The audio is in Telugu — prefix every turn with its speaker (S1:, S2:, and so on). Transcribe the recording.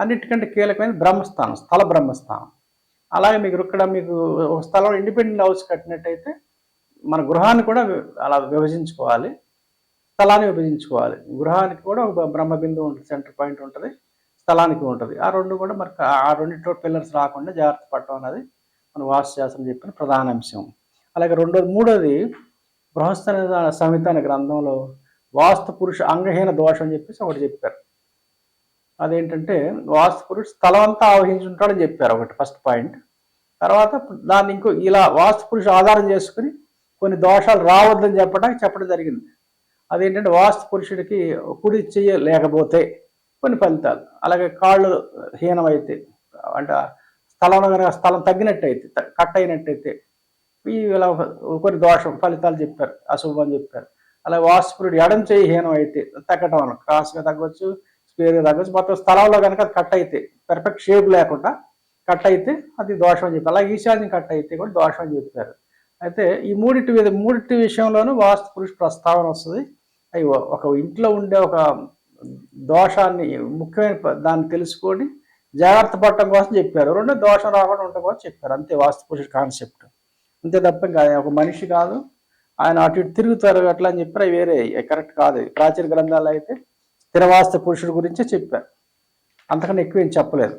S1: అన్నిటికంటే కీలకమైనది బ్రహ్మస్థానం, స్థల బ్రహ్మస్థానం. అలాగే మీకు ఒక స్థలం ఇండిపెండెంట్ హౌస్ కట్టినట్టయితే మన గృహాన్ని కూడా అలా విభజించుకోవాలి, స్థలాన్ని విభజించుకోవాలి. గృహానికి కూడా ఒక బ్రహ్మబిందువు ఉంటుంది, సెంటర్ పాయింట్ ఉంటుంది, స్థలానికి ఉంటుంది. ఆ రెండు కూడా మనకు ఆ రెండింటిలో పిల్లర్స్ రాకుండా జాగ్రత్త పడటం అనేది మన వాస్తుశాస్త్రం చెప్పిన ప్రధాన అంశం. అలాగే మూడోది బృహస్థ సంహిత అనే గ్రంథంలో వాస్తు పురుష అంగహీన దోషం అని చెప్పేసి ఒకటి చెప్పారు. అదేంటంటే వాస్తు పురుషు స్థలం అంతా ఆవహించి ఉంటాడని చెప్పారు ఒకటి, ఫస్ట్ పాయింట్. తర్వాత దాన్ని ఇలా వాస్తు పురుషు ఆధారం చేసుకుని కొన్ని దోషాలు రావద్దని చెప్పడం జరిగింది. అదేంటంటే వాస్తు పురుషుడికి కుడి చెయ్య లేకపోతే కొన్ని ఫలితాలు, అలాగే కాళ్ళు హీనమైతే, అంటే స్థలంలో కనుక స్థలం తగ్గినట్టయితే, కట్ అయినట్టయితే ఇలా కొన్ని దోషం ఫలితాలు చెప్పారు, అశుభం చెప్పారు. అలాగే వాస్తుపురుడు ఎడం చేయి హీనం అయితే తగ్గటం వల్ల క్రాస్గా తగ్గవచ్చు, స్క్వేర్గా తగ్గవచ్చు. మొత్తం స్థలంలో కనుక అది కట్ అయితే, పెర్ఫెక్ట్ షేప్ లేకుండా కట్ అయితే అది దోషం అని చెప్పారు. అలాగే ఈశాన్యం కట్ అయితే కూడా దోషం అని చెప్పారు. అయితే ఈ మూడిటి విషయంలోనూ వాస్తు పురుష ప్రస్తావన వస్తుంది. అవి ఒక ఇంట్లో ఉండే ఒక దోషాన్ని, ముఖ్యమైన దాన్ని తెలుసుకొని జాగ్రత్త పడటం కోసం చెప్పారు. రెండో దోషం రాకుండా ఉండటం కోసం చెప్పారు. అంతే వాస్తు పురుషుడు కాన్సెప్ట్. అంతే తప్ప ఇంకా ఒక మనిషి కాదు, ఆయన అటు ఇటు తిరుగుతారు అట్లా అని చెప్పారు, వేరే కరెక్ట్ కాదు. ప్రాచీన గ్రంథాలు అయితే స్థిర వాస్తు పురుషుడి గురించే చెప్పారు, అంతకన్నా ఎక్కువ ఏం చెప్పలేదు.